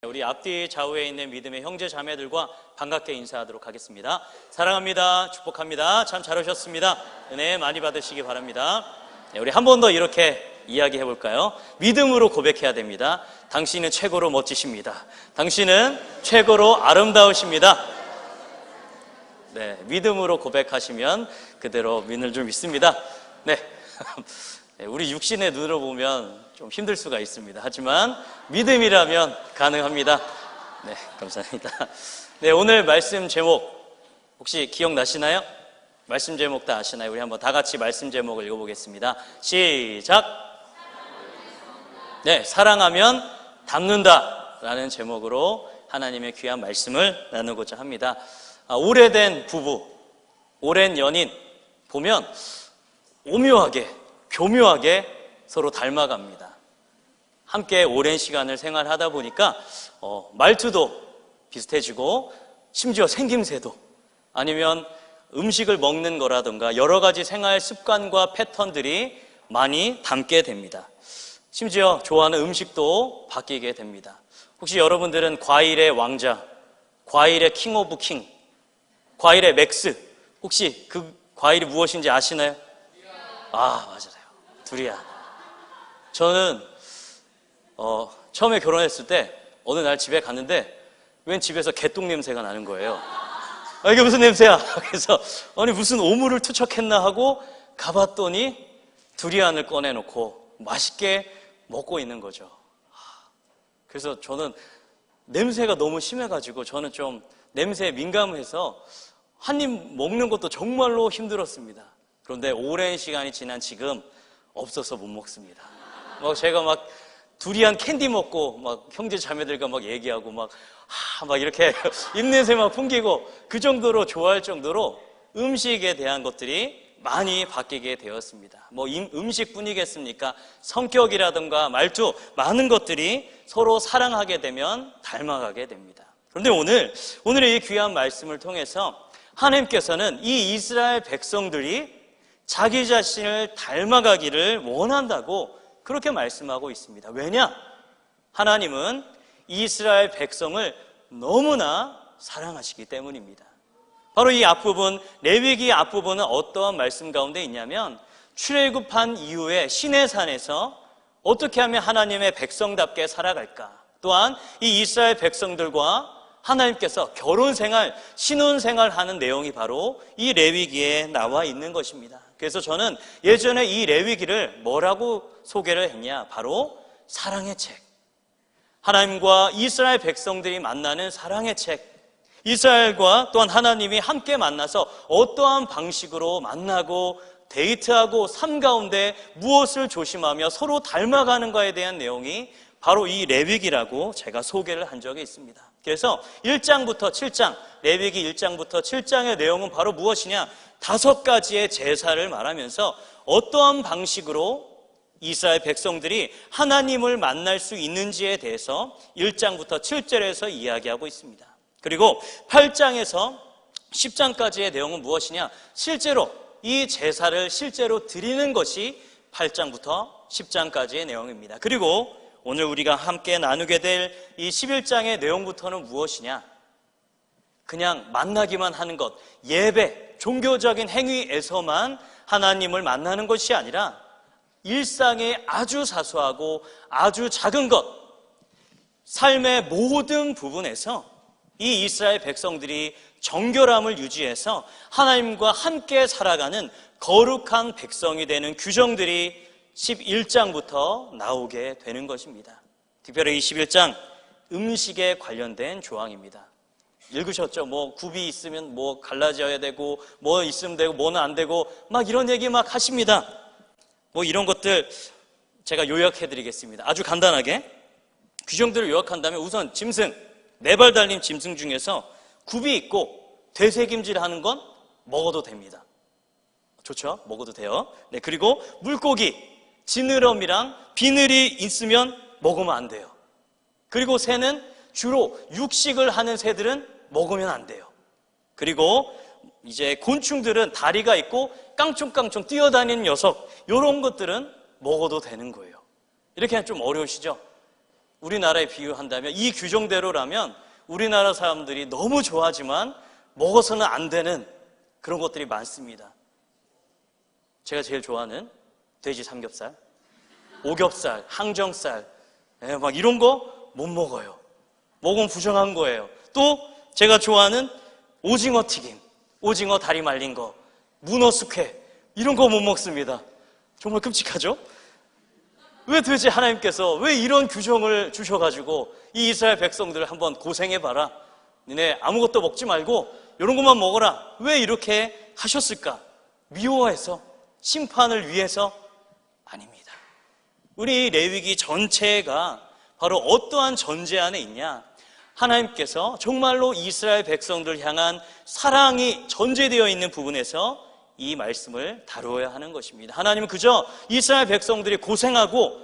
우리 앞뒤 좌우에 있는 믿음의 형제 자매들과 반갑게 인사하도록 하겠습니다. 사랑합니다. 축복합니다. 참 잘 오셨습니다. 은혜 많이 받으시기 바랍니다. 우리 한 번 더 이렇게 이야기해 볼까요? 믿음으로 고백해야 됩니다. 당신은 최고로 멋지십니다. 당신은 최고로 아름다우십니다. 네, 믿음으로 고백하시면 그대로 믿는 줄 믿습니다. 네, 우리 육신의 눈으로 보면 좀 힘들 수가 있습니다. 하지만 믿음이라면 가능합니다. 네, 감사합니다. 네, 오늘 말씀 제목 혹시 기억나시나요? 말씀 제목 다 아시나요? 우리 한번 다 같이 말씀 제목을 읽어보겠습니다. 시작! 네, 사랑하면 닮는다 라는 제목으로 하나님의 귀한 말씀을 나누고자 합니다. 오래된 부부, 오랜 연인 보면 오묘하게, 교묘하게 서로 닮아갑니다. 함께 오랜 시간을 생활하다 보니까 말투도 비슷해지고 심지어 생김새도 아니면 음식을 먹는 거라든가 여러 가지 생활 습관과 패턴들이 많이 닮게 됩니다. 심지어 좋아하는 음식도 바뀌게 됩니다. 혹시 여러분들은 과일의 왕자, 과일의 킹 오브 킹, 과일의 맥스, 혹시 그 과일이 무엇인지 아시나요? 맞아요. 두리안. 저는 처음에 결혼했을 때 어느 날 집에 갔는데 웬 집에서 개똥 냄새가 나는 거예요. 이게 무슨 냄새야? 그래서 아니 무슨 오물을 투척했나 하고 가봤더니 두리안을 꺼내놓고 맛있게 먹고 있는 거죠. 그래서 저는 냄새가 너무 심해가지고 저는 좀 냄새에 민감해서 한 입 먹는 것도 정말로 힘들었습니다. 그런데 오랜 시간이 지난 지금 없어서 못 먹습니다. 제가 막 두리안 캔디 먹고 막 형제 자매들과 막 얘기하고 막 이렇게 입냄새 막 풍기고 그 정도로 좋아할 정도로 음식에 대한 것들이 많이 바뀌게 되었습니다. 음식뿐이겠습니까? 성격이라든가 말투 많은 것들이 서로 사랑하게 되면 닮아가게 됩니다. 그런데 오늘의 이 귀한 말씀을 통해서 하나님께서는 이 이스라엘 백성들이 자기 자신을 닮아가기를 원한다고 그렇게 말씀하고 있습니다. 왜냐? 하나님은 이스라엘 백성을 너무나 사랑하시기 때문입니다. 바로 이 앞부분, 레위기 앞부분은 어떠한 말씀 가운데 있냐면 출애굽한 이후에 시내산에서 어떻게 하면 하나님의 백성답게 살아갈까? 또한 이 이스라엘 백성들과 하나님께서 결혼생활, 신혼생활 하는 내용이 바로 이 레위기에 나와 있는 것입니다. 그래서 저는 예전에 이 레위기를 뭐라고 소개를 했냐? 바로 사랑의 책. 하나님과 이스라엘 백성들이 만나는 사랑의 책. 이스라엘과 또한 하나님이 함께 만나서 어떠한 방식으로 만나고 데이트하고 삶 가운데 무엇을 조심하며 서로 닮아가는가에 대한 내용이 바로 이 레위기라고 제가 소개를 한 적이 있습니다. 그래서 1장부터 7장, 레위기 1장부터 7장의 내용은 바로 무엇이냐? 5가지의 제사를 말하면서 어떠한 방식으로 이스라엘 백성들이 하나님을 만날 수 있는지에 대해서 1장부터 7절에서 이야기하고 있습니다. 그리고 8장에서 10장까지의 내용은 무엇이냐? 실제로 이 제사를 실제로 드리는 것이 8장부터 10장까지의 내용입니다. 그리고 오늘 우리가 함께 나누게 될 이 11장의 내용부터는 무엇이냐? 그냥 만나기만 하는 것, 예배, 종교적인 행위에서만 하나님을 만나는 것이 아니라 일상의 아주 사소하고 아주 작은 것, 삶의 모든 부분에서 이 이스라엘 백성들이 정결함을 유지해서 하나님과 함께 살아가는 거룩한 백성이 되는 규정들이 11장부터 나오게 되는 것입니다. 특별히 21장 음식에 관련된 조항입니다. 읽으셨죠? 굽이 있으면 갈라져야 되고 있으면 되고 뭐는 안 되고 이런 얘기 하십니다. 이런 것들 제가 요약해 드리겠습니다. 아주 간단하게 규정들을 요약한다면 우선 짐승, 4발 달린 짐승 중에서 굽이 있고 되새김질 하는 건 먹어도 됩니다. 좋죠? 먹어도 돼요. 네, 그리고 물고기, 지느러미랑 비늘이 있으면 먹으면 안 돼요. 그리고 새는 주로 육식을 하는 새들은 먹으면 안 돼요. 그리고 이제 곤충들은 다리가 있고 깡총깡총 뛰어다니는 녀석, 이런 것들은 먹어도 되는 거예요. 이렇게 하면 좀 어려우시죠? 우리나라에 비유한다면 이 규정대로라면 우리나라 사람들이 너무 좋아하지만 먹어서는 안 되는 그런 것들이 많습니다. 제가 제일 좋아하는 돼지 삼겹살, 오겹살, 항정살, 막 이런 거 못 먹어요. 먹으면 부정한 거예요. 또 제가 좋아하는 오징어 튀김, 오징어 다리 말린 거, 문어 숙회 이런 거 못 먹습니다. 정말 끔찍하죠? 왜 도대체 하나님께서 왜 이런 규정을 주셔가지고 이 이스라엘 백성들을 한번 고생해봐라, 니네 아무것도 먹지 말고 이런 것만 먹어라, 왜 이렇게 하셨을까? 미워해서, 심판을 위해서? 아닙니다. 우리 레위기 전체가 바로 어떠한 전제 안에 있냐? 하나님께서 정말로 이스라엘 백성들을 향한 사랑이 전제되어 있는 부분에서 이 말씀을 다루어야 하는 것입니다. 하나님은 그저 이스라엘 백성들이 고생하고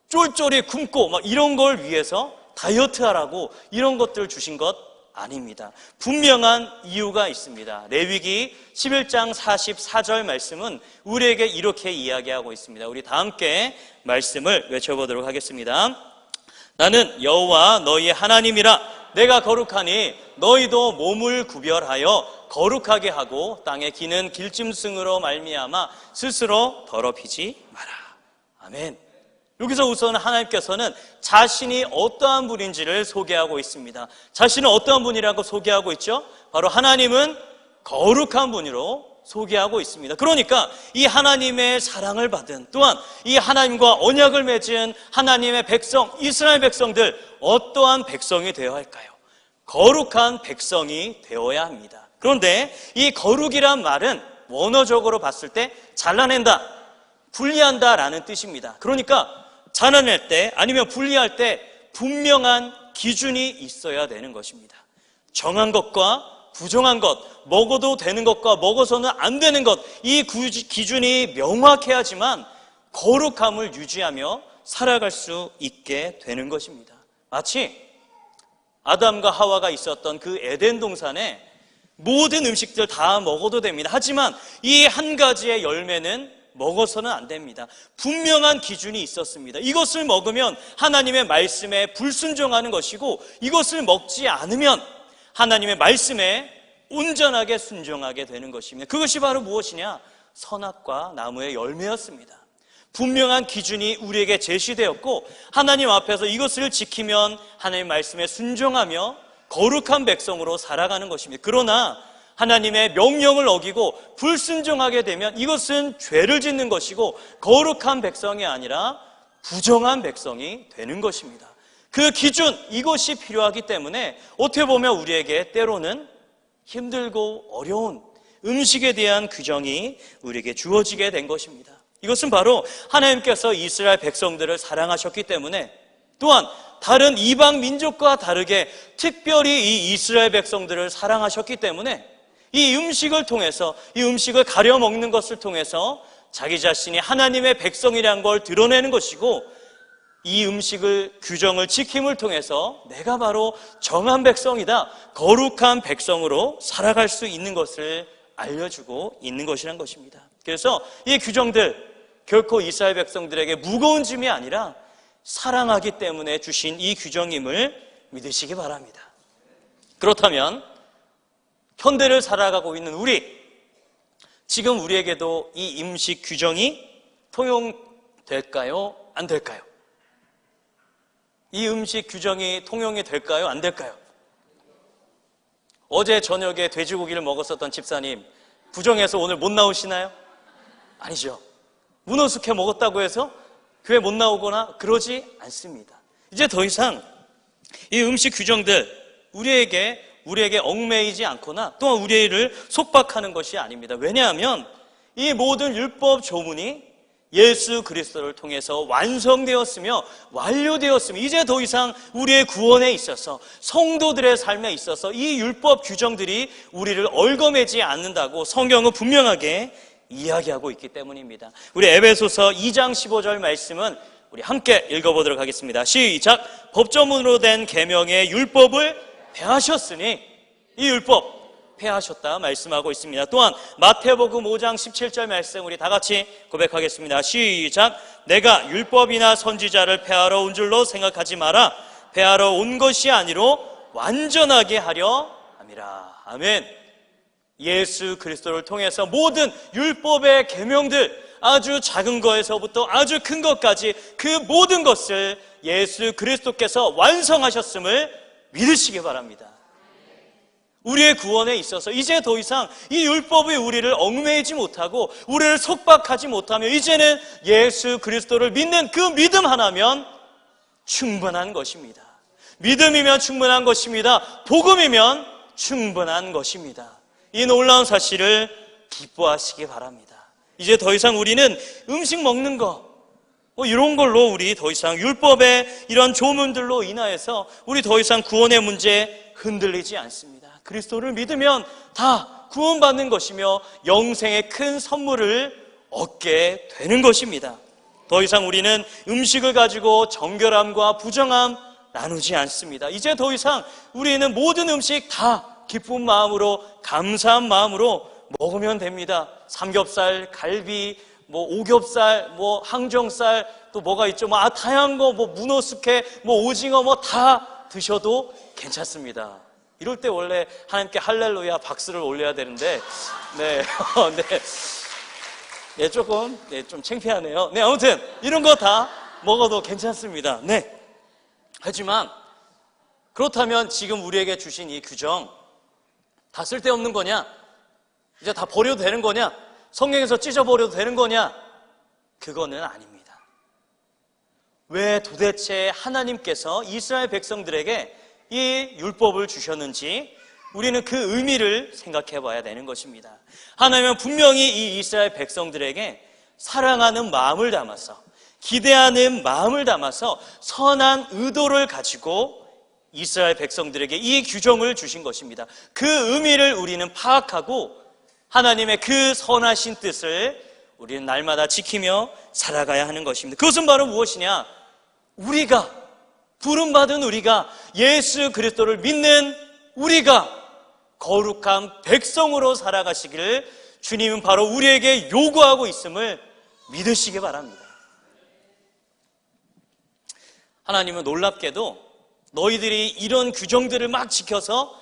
쫄쫄이 굶고 막 이런 걸 위해서 다이어트하라고 이런 것들을 주신 것 아닙니다. 분명한 이유가 있습니다. 레위기 11장 44절 말씀은 우리에게 이렇게 이야기하고 있습니다. 우리 다 함께 말씀을 외쳐보도록 하겠습니다. 나는 여호와 너희의 하나님이라. 내가 거룩하니 너희도 몸을 구별하여 거룩하게 하고 땅에 기는 길짐승으로 말미암아 스스로 더럽히지 마라. 아멘. 여기서 우선 하나님께서는 자신이 어떠한 분인지를 소개하고 있습니다. 자신은 어떠한 분이라고 소개하고 있죠? 바로 하나님은 거룩한 분으로 소개하고 있습니다. 그러니까 이 하나님의 사랑을 받은, 또한 이 하나님과 언약을 맺은 하나님의 백성, 이스라엘 백성들, 어떠한 백성이 되어야 할까요? 거룩한 백성이 되어야 합니다. 그런데 이 거룩이란 말은 원어적으로 봤을 때 잘라낸다, 분리한다라는 뜻입니다. 그러니까 잘라낼 때 아니면 분리할 때 분명한 기준이 있어야 되는 것입니다. 정한 것과 부정한 것, 먹어도 되는 것과 먹어서는 안 되는 것, 이 기준이 명확해야지만 거룩함을 유지하며 살아갈 수 있게 되는 것입니다. 마치 아담과 하와가 있었던 그 에덴 동산에 모든 음식들 다 먹어도 됩니다. 하지만 이 한 가지의 열매는 먹어서는 안 됩니다. 분명한 기준이 있었습니다. 이것을 먹으면 하나님의 말씀에 불순종하는 것이고, 이것을 먹지 않으면 하나님의 말씀에 온전하게 순종하게 되는 것입니다. 그것이 바로 무엇이냐? 선악과 나무의 열매였습니다. 분명한 기준이 우리에게 제시되었고, 하나님 앞에서 이것을 지키면 하나님의 말씀에 순종하며 거룩한 백성으로 살아가는 것입니다. 그러나 하나님의 명령을 어기고 불순종하게 되면 이것은 죄를 짓는 것이고 거룩한 백성이 아니라 부정한 백성이 되는 것입니다. 그 기준, 이것이 필요하기 때문에 어떻게 보면 우리에게 때로는 힘들고 어려운 음식에 대한 규정이 우리에게 주어지게 된 것입니다. 이것은 바로 하나님께서 이스라엘 백성들을 사랑하셨기 때문에, 또한 다른 이방 민족과 다르게 특별히 이 이스라엘 백성들을 사랑하셨기 때문에 이 음식을 통해서, 이 음식을 가려 먹는 것을 통해서 자기 자신이 하나님의 백성이라는 걸 드러내는 것이고, 이 음식을, 규정을 지킴을 통해서 내가 바로 정한 백성이다, 거룩한 백성으로 살아갈 수 있는 것을 알려주고 있는 것이란 것입니다. 그래서 이 규정들 결코 이스라엘 백성들에게 무거운 짐이 아니라 사랑하기 때문에 주신 이 규정임을 믿으시기 바랍니다. 그렇다면 현대를 살아가고 있는 우리, 지금 우리에게도 이 음식 규정이 통용될까요? 안 될까요? 이 음식 규정이 통용이 될까요? 안 될까요? 어제 저녁에 돼지고기를 먹었었던 집사님, 부정해서 오늘 못 나오시나요? 아니죠. 문어 숙회 먹었다고 해서 교회 못 나오거나 그러지 않습니다. 이제 더 이상 이 음식 규정들 우리에게 얽매이지 않거나 또한 우리를 속박하는 것이 아닙니다. 왜냐하면 이 모든 율법 조문이 예수 그리스도를 통해서 완성되었으며 완료되었으며, 이제 더 이상 우리의 구원에 있어서, 성도들의 삶에 있어서 이 율법 규정들이 우리를 얽어매지 않는다고 성경은 분명하게 이야기하고 있기 때문입니다. 우리 에베소서 2장 15절 말씀은 우리 함께 읽어보도록 하겠습니다. 시작. 법조문으로 된 계명의 율법을 배하셨으니, 이 율법, 폐하셨다 말씀하고 있습니다. 또한 마태복음 5장 17절 말씀 우리 다 같이 고백하겠습니다. 시작. 내가 율법이나 선지자를 폐하러 온 줄로 생각하지 마라. 폐하러 온 것이 아니로 완전하게 하려 함이라. 아멘. 예수 그리스도를 통해서 모든 율법의 계명들, 아주 작은 거에서부터 아주 큰 것까지 그 모든 것을 예수 그리스도께서 완성하셨음을 믿으시기 바랍니다. 우리의 구원에 있어서 이제 더 이상 이 율법이 우리를 얽매이지 못하고 우리를 속박하지 못하며 이제는 예수 그리스도를 믿는 그 믿음 하나면 충분한 것입니다. 믿음이면 충분한 것입니다. 복음이면 충분한 것입니다. 이 놀라운 사실을 기뻐하시기 바랍니다. 이제 더 이상 우리는 음식 먹는 거 이런 걸로 우리 더 이상 율법의 이런 조문들로 인하여서 우리 더 이상 구원의 문제 흔들리지 않습니다. 그리스도를 믿으면 다 구원받는 것이며 영생의 큰 선물을 얻게 되는 것입니다. 더 이상 우리는 음식을 가지고 정결함과 부정함 나누지 않습니다. 이제 더 이상 우리는 모든 음식 다 기쁜 마음으로 감사한 마음으로 먹으면 됩니다. 삼겹살, 갈비, 오겹살, 항정살, 또 뭐가 있죠? 다양한 거, 문어 숙회, 오징어 다 드셔도 괜찮습니다. 이럴 때 원래 하나님께 할렐루야 박수를 올려야 되는데, 조금, 좀 창피하네요. 아무튼, 이런 거 다 먹어도 괜찮습니다. 하지만, 그렇다면 지금 우리에게 주신 이 규정, 다 쓸데없는 거냐? 이제 다 버려도 되는 거냐? 성경에서 찢어버려도 되는 거냐? 그거는 아닙니다. 왜 도대체 하나님께서 이스라엘 백성들에게 이 율법을 주셨는지 우리는 그 의미를 생각해 봐야 되는 것입니다. 하나님은 분명히 이 이스라엘 백성들에게 사랑하는 마음을 담아서, 기대하는 마음을 담아서 선한 의도를 가지고 이스라엘 백성들에게 이 규정을 주신 것입니다. 그 의미를 우리는 파악하고 하나님의 그 선하신 뜻을 우리는 날마다 지키며 살아가야 하는 것입니다. 그것은 바로 무엇이냐? 우리가, 부름받은 우리가, 예수 그리스도를 믿는 우리가 거룩한 백성으로 살아가시기를 주님은 바로 우리에게 요구하고 있음을 믿으시기 바랍니다. 하나님은 놀랍게도 너희들이 이런 규정들을 막 지켜서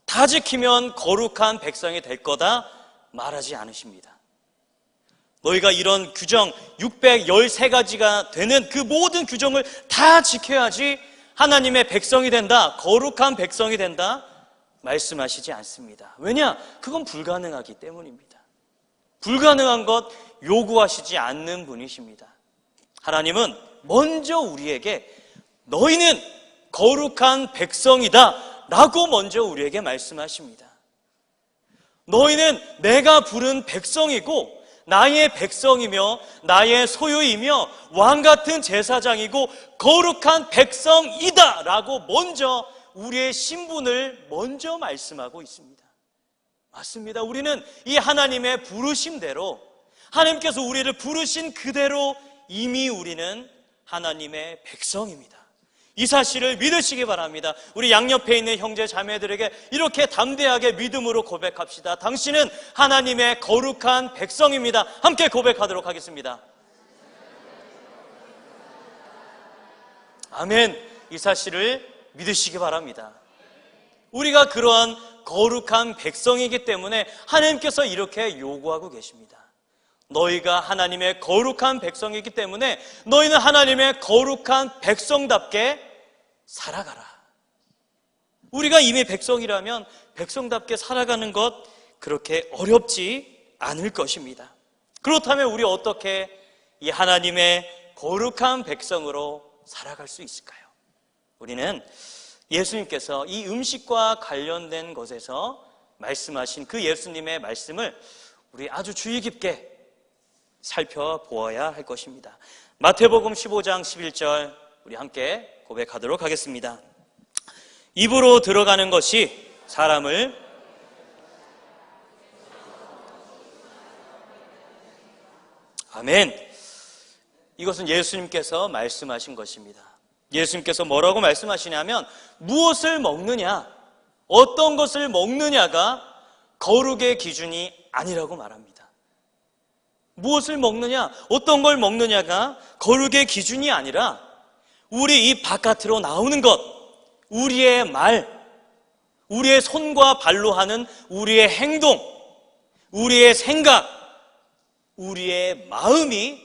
다 지키면 거룩한 백성이 될 거다 말하지 않으십니다. 너희가 이런 규정 613가지가 되는 그 모든 규정을 다 지켜야지 하나님의 백성이 된다, 거룩한 백성이 된다 말씀하시지 않습니다. 왜냐? 그건 불가능하기 때문입니다. 불가능한 것 요구하시지 않는 분이십니다. 하나님은 먼저 우리에게 너희는 거룩한 백성이다 라고 먼저 우리에게 말씀하십니다. 너희는 내가 부른 백성이고 나의 백성이며 나의 소유이며 왕같은 제사장이고 거룩한 백성이다 라고 먼저 우리의 신분을 먼저 말씀하고 있습니다. 맞습니다. 우리는 이 하나님의 부르심대로, 하나님께서 우리를 부르신 그대로 이미 우리는 하나님의 백성입니다. 이 사실을 믿으시기 바랍니다. 우리 양옆에 있는 형제 자매들에게 이렇게 담대하게 믿음으로 고백합시다. 당신은 하나님의 거룩한 백성입니다. 함께 고백하도록 하겠습니다. 아멘. 이 사실을 믿으시기 바랍니다. 우리가 그러한 거룩한 백성이기 때문에 하나님께서 이렇게 요구하고 계십니다. 너희가 하나님의 거룩한 백성이기 때문에 너희는 하나님의 거룩한 백성답게 살아가라. 우리가 이미 백성이라면 백성답게 살아가는 것 그렇게 어렵지 않을 것입니다. 그렇다면 우리 어떻게 이 하나님의 거룩한 백성으로 살아갈 수 있을까요? 우리는 예수님께서 이 음식과 관련된 것에서 말씀하신 그 예수님의 말씀을 우리 아주 주의 깊게 살펴보아야 할 것입니다. 마태복음 15장 11절 우리 함께 고백하도록 하겠습니다. 입으로 들어가는 것이 사람을 아멘. 이것은 예수님께서 말씀하신 것입니다. 예수님께서 뭐라고 말씀하시냐면 무엇을 먹느냐, 어떤 것을 먹느냐가 거룩의 기준이 아니라고 말합니다. 무엇을 먹느냐, 어떤 걸 먹느냐가 거룩의 기준이 아니라 우리 입 바깥으로 나오는 것, 우리의 말, 우리의 손과 발로 하는 우리의 행동, 우리의 생각, 우리의 마음이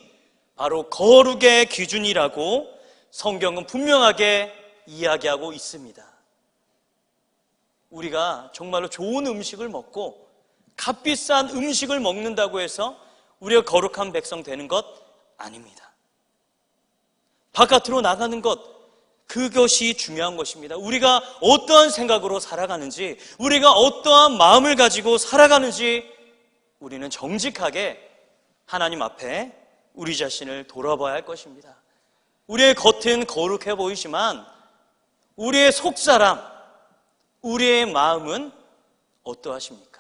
바로 거룩의 기준이라고 성경은 분명하게 이야기하고 있습니다. 우리가 정말로 좋은 음식을 먹고 값비싼 음식을 먹는다고 해서 우리가 거룩한 백성 되는 것 아닙니다. 바깥으로 나가는 것, 그것이 중요한 것입니다. 우리가 어떠한 생각으로 살아가는지, 우리가 어떠한 마음을 가지고 살아가는지 우리는 정직하게 하나님 앞에 우리 자신을 돌아봐야 할 것입니다. 우리의 겉은 거룩해 보이지만 우리의 속사람, 우리의 마음은 어떠하십니까?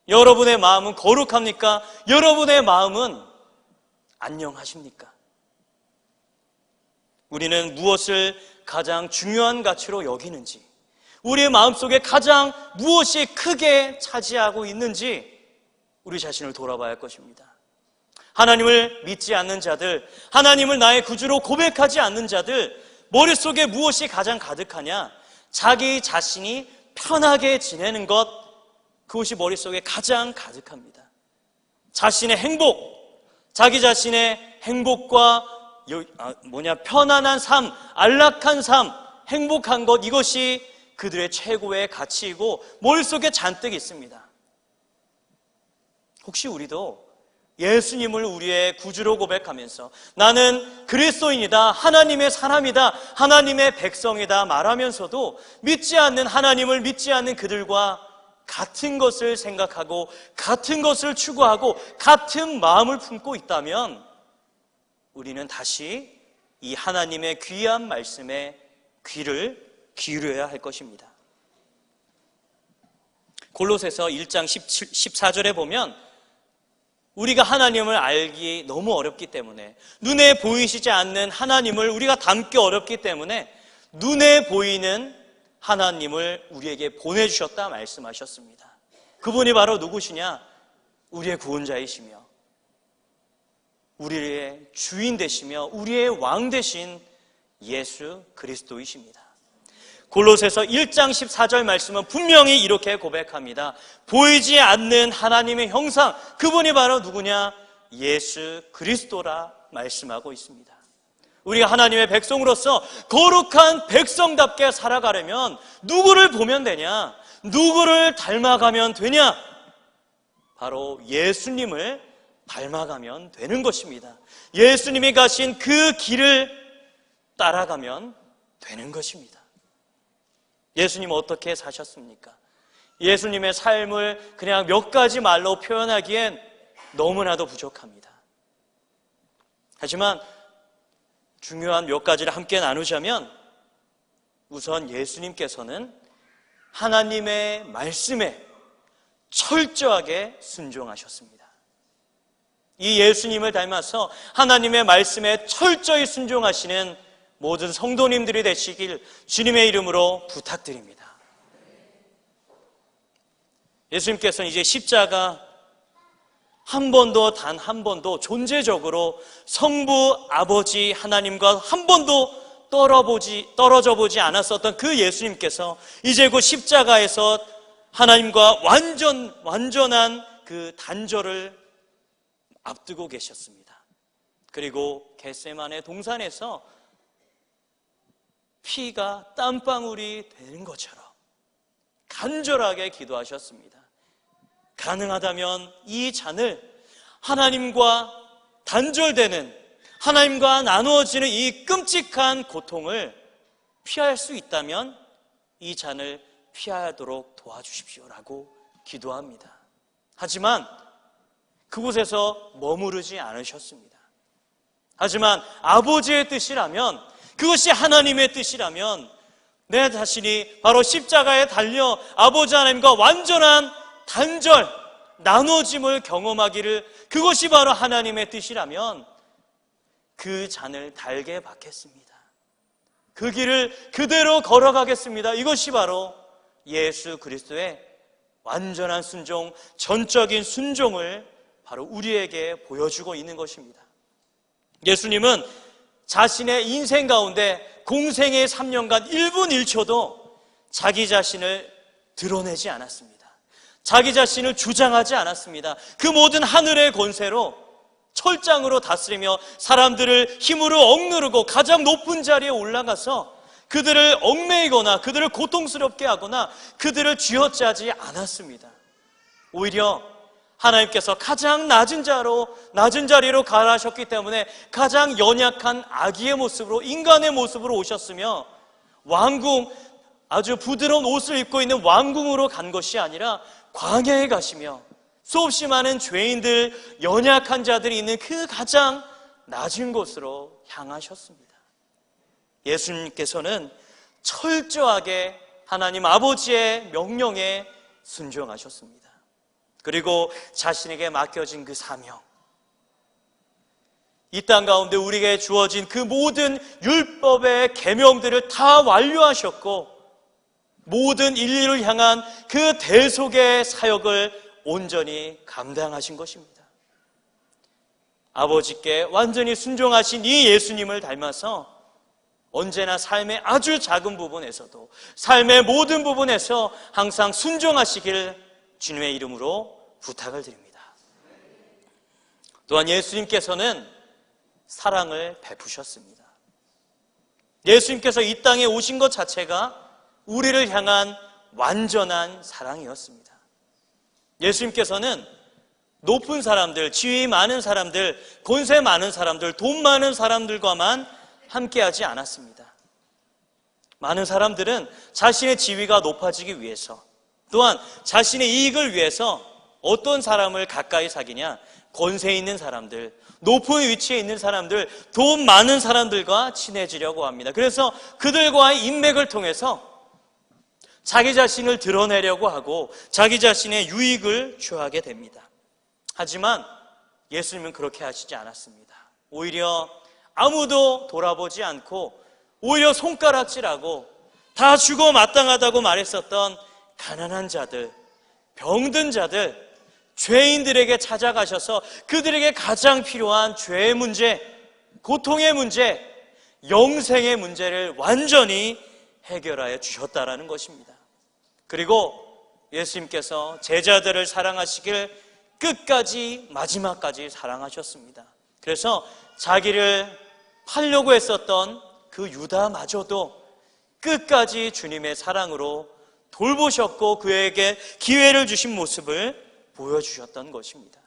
여러분의 마음은 거룩합니까? 여러분의 마음은 안녕하십니까? 우리는 무엇을 가장 중요한 가치로 여기는지, 우리의 마음속에 가장 무엇이 크게 차지하고 있는지 우리 자신을 돌아봐야 할 것입니다. 하나님을 믿지 않는 자들, 하나님을 나의 구주로 고백하지 않는 자들, 머릿속에 무엇이 가장 가득하냐? 자기 자신이 편하게 지내는 것, 그것이 머릿속에 가장 가득합니다. 자신의 행복, 자기 자신의 행복과 편안한 삶, 안락한 삶, 행복한 것, 이것이 그들의 최고의 가치이고 머릿속에 잔뜩 있습니다. 혹시 우리도 예수님을 우리의 구주로 고백하면서 나는 그리스도인이다, 하나님의 사람이다, 하나님의 백성이다 말하면서도 믿지 않는 하나님을 믿지 않는 그들과 같은 것을 생각하고 같은 것을 추구하고 같은 마음을 품고 있다면 우리는 다시 이 하나님의 귀한 말씀에 귀를 기울여야 할 것입니다. 골로새서 1장 14절에 보면 우리가 하나님을 알기 너무 어렵기 때문에, 눈에 보이시지 않는 하나님을 우리가 담기 어렵기 때문에 눈에 보이는 하나님을 우리에게 보내주셨다 말씀하셨습니다. 그분이 바로 누구시냐? 우리의 구원자이시며 우리의 주인 되시며 우리의 왕 되신 예수 그리스도이십니다. 골로새서 1장 14절 말씀은 분명히 이렇게 고백합니다. 보이지 않는 하나님의 형상, 그분이 바로 누구냐? 예수 그리스도라 말씀하고 있습니다. 우리가 하나님의 백성으로서 거룩한 백성답게 살아가려면 누구를 보면 되냐? 누구를 닮아가면 되냐? 바로 예수님을 닮아가면 되는 것입니다. 예수님이 가신 그 길을 따라가면 되는 것입니다. 예수님은 어떻게 사셨습니까? 예수님의 삶을 그냥 몇 가지 말로 표현하기엔 너무나도 부족합니다. 하지만 중요한 몇 가지를 함께 나누자면, 우선 예수님께서는 하나님의 말씀에 철저하게 순종하셨습니다. 이 예수님을 닮아서 하나님의 말씀에 철저히 순종하시는 모든 성도님들이 되시길 주님의 이름으로 부탁드립니다. 예수님께서는 이제 십자가 단 한 번도 존재적으로 성부 아버지 하나님과 한 번도 떨어져 보지 않았었던 그 예수님께서 이제 곧 십자가에서 하나님과 완전한 그 단절을 앞두고 계셨습니다. 그리고 겟세마네 동산에서 피가 땀방울이 되는 것처럼 간절하게 기도하셨습니다. 가능하다면 이 잔을, 하나님과 단절되는, 하나님과 나누어지는 이 끔찍한 고통을 피할 수 있다면 이 잔을 피하도록 도와주십시오라고 기도합니다. 하지만 그곳에서 머무르지 않으셨습니다. 하지만 아버지의 뜻이라면, 그것이 하나님의 뜻이라면 내 자신이 바로 십자가에 달려 아버지 하나님과 완전한 단절, 나눠짐을 경험하기를, 그것이 바로 하나님의 뜻이라면 그 잔을 달게 받겠습니다. 그 길을 그대로 걸어가겠습니다. 이것이 바로 예수 그리스도의 완전한 순종, 전적인 순종을 바로 우리에게 보여주고 있는 것입니다. 예수님은 자신의 인생 가운데 공생의 3년간 1분 1초도 자기 자신을 드러내지 않았습니다. 자기 자신을 주장하지 않았습니다. 그 모든 하늘의 권세로 철장으로 다스리며 사람들을 힘으로 억누르고 가장 높은 자리에 올라가서 그들을 얽매이거나 그들을 고통스럽게 하거나 그들을 쥐어짜지 않았습니다. 오히려 하나님께서 가장 낮은 자리로 가라하셨기 때문에 가장 연약한 아기의 모습으로, 인간의 모습으로 오셨으며, 왕궁, 아주 부드러운 옷을 입고 있는 왕궁으로 간 것이 아니라 광야에 가시며 수없이 많은 죄인들, 연약한 자들이 있는 그 가장 낮은 곳으로 향하셨습니다. 예수님께서는 철저하게 하나님 아버지의 명령에 순종하셨습니다. 그리고 자신에게 맡겨진 그 사명, 이 땅 가운데 우리에게 주어진 그 모든 율법의 계명들을 다 완료하셨고, 모든 인류를 향한 그 대속의 사역을 온전히 감당하신 것입니다. 아버지께 완전히 순종하신 이 예수님을 닮아서 언제나 삶의 아주 작은 부분에서도, 삶의 모든 부분에서 항상 순종하시길 주님의 이름으로 부탁을 드립니다. 또한 예수님께서는 사랑을 베푸셨습니다. 예수님께서 이 땅에 오신 것 자체가 우리를 향한 완전한 사랑이었습니다. 예수님께서는 높은 사람들, 지위 많은 사람들, 권세 많은 사람들, 돈 많은 사람들과만 함께하지 않았습니다. 많은 사람들은 자신의 지위가 높아지기 위해서, 또한 자신의 이익을 위해서 어떤 사람을 가까이 사귀냐? 권세 있는 사람들, 높은 위치에 있는 사람들, 돈 많은 사람들과 친해지려고 합니다. 그래서 그들과의 인맥을 통해서 자기 자신을 드러내려고 하고 자기 자신의 유익을 취하게 됩니다. 하지만 예수님은 그렇게 하시지 않았습니다. 오히려 아무도 돌아보지 않고 오히려 손가락질하고 다 죽어 마땅하다고 말했었던 가난한 자들, 병든 자들, 죄인들에게 찾아가셔서 그들에게 가장 필요한 죄의 문제, 고통의 문제, 영생의 문제를 완전히 해결하여 주셨다라는 것입니다. 그리고 예수님께서 제자들을 사랑하시길 끝까지, 마지막까지 사랑하셨습니다. 그래서 자기를 팔려고 했었던 그 유다마저도 끝까지 주님의 사랑으로 돌보셨고 그에게 기회를 주신 모습을 보여주셨던 것입니다.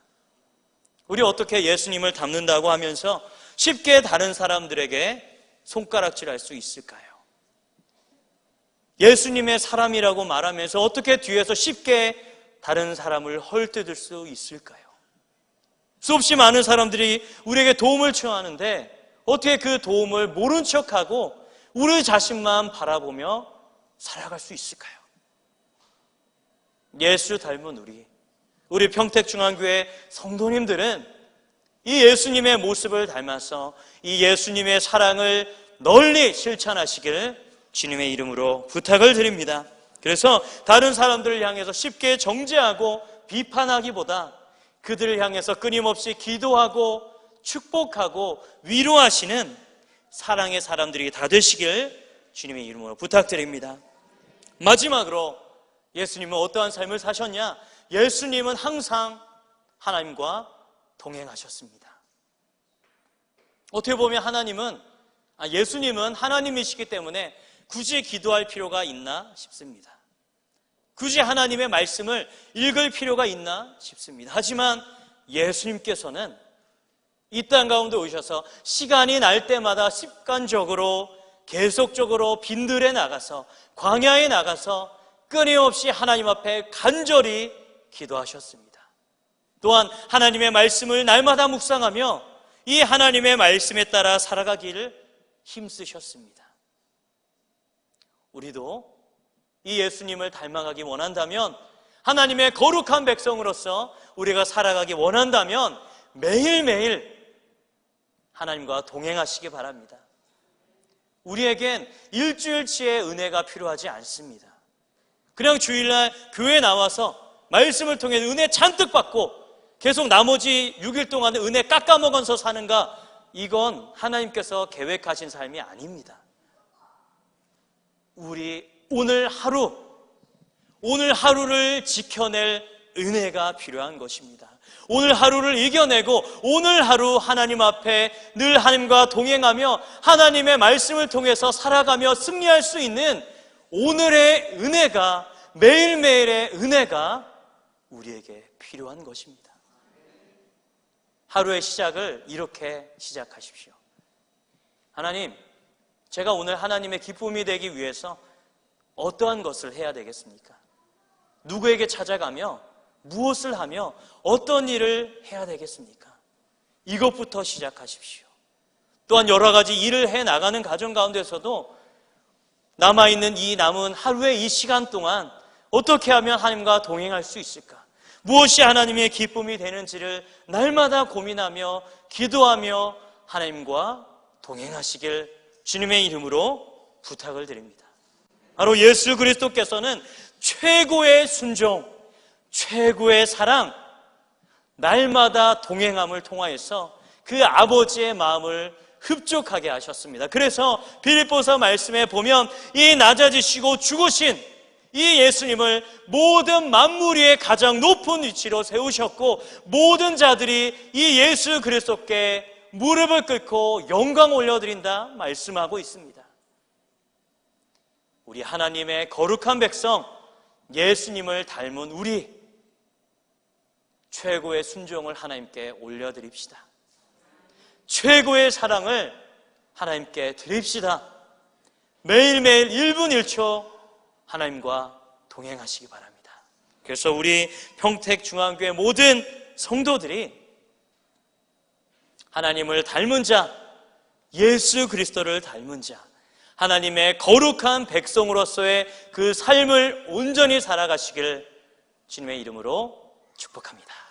우리 어떻게 예수님을 닮는다고 하면서 쉽게 다른 사람들에게 손가락질할 수 있을까요? 예수님의 사람이라고 말하면서 어떻게 뒤에서 쉽게 다른 사람을 헐뜯을 수 있을까요? 수없이 많은 사람들이 우리에게 도움을 청하는데 어떻게 그 도움을 모른 척하고 우리 자신만 바라보며 살아갈 수 있을까요? 예수 닮은 우리 평택중앙교회 성도님들은 이 예수님의 모습을 닮아서 이 예수님의 사랑을 널리 실천하시기를 주님의 이름으로 부탁을 드립니다. 그래서 다른 사람들을 향해서 쉽게 정죄하고 비판하기보다 그들을 향해서 끊임없이 기도하고 축복하고 위로하시는 사랑의 사람들이 다 되시길 주님의 이름으로 부탁드립니다. 마지막으로 예수님은 어떠한 삶을 사셨냐? 예수님은 항상 하나님과 동행하셨습니다. 어떻게 보면 예수님은 하나님이시기 때문에 굳이 기도할 필요가 있나 싶습니다. 굳이 하나님의 말씀을 읽을 필요가 있나 싶습니다. 하지만 예수님께서는 이 땅 가운데 오셔서 시간이 날 때마다 습관적으로 계속적으로 빈들에 나가서 광야에 나가서 끊임없이 하나님 앞에 간절히 기도하셨습니다. 또한 하나님의 말씀을 날마다 묵상하며 이 하나님의 말씀에 따라 살아가기를 힘쓰셨습니다. 우리도 이 예수님을 닮아가기 원한다면, 하나님의 거룩한 백성으로서 우리가 살아가기 원한다면 매일매일 하나님과 동행하시기 바랍니다. 우리에겐 일주일치의 은혜가 필요하지 않습니다. 그냥 주일날 교회에 나와서 말씀을 통해 은혜 잔뜩 받고 계속 나머지 6일 동안 은혜 깎아먹어서 사는가? 이건 하나님께서 계획하신 삶이 아닙니다. 우리 오늘 하루를 지켜낼 은혜가 필요한 것입니다. 오늘 하루를 이겨내고 오늘 하루 하나님 앞에 늘 하나님과 동행하며 하나님의 말씀을 통해서 살아가며 승리할 수 있는 오늘의 은혜가, 매일매일의 은혜가 우리에게 필요한 것입니다. 하루의 시작을 이렇게 시작하십시오. 하나님, 제가 오늘 하나님의 기쁨이 되기 위해서 어떠한 것을 해야 되겠습니까? 누구에게 찾아가며 무엇을 하며 어떤 일을 해야 되겠습니까? 이것부터 시작하십시오. 또한 여러 가지 일을 해 나가는 가정 가운데서도 남아있는 이 남은 하루의 이 시간 동안 어떻게 하면 하나님과 동행할 수 있을까? 무엇이 하나님의 기쁨이 되는지를 날마다 고민하며 기도하며 하나님과 동행하시길 주님의 이름으로 부탁을 드립니다. 바로 예수 그리스도께서는 최고의 순종, 최고의 사랑, 날마다 동행함을 통하여서 그 아버지의 마음을 흡족하게 하셨습니다. 그래서 빌립보서 말씀에 보면 이 낮아지시고 죽으신 이 예수님을 모든 만물 위에 가장 높은 위치로 세우셨고 모든 자들이 이 예수 그리스도께 무릎을 꿇고 영광 올려드린다 말씀하고 있습니다. 우리 하나님의 거룩한 백성 예수님을 닮은 우리 최고의 순종을 하나님께 올려드립시다. 최고의 사랑을 하나님께 드립시다. 매일매일 1분 1초 하나님과 동행하시기 바랍니다. 그래서 우리 평택중앙교회 모든 성도들이 하나님을 닮은 자, 예수 그리스도를 닮은 자, 하나님의 거룩한 백성으로서의 그 삶을 온전히 살아가시길 주님의 이름으로 축복합니다.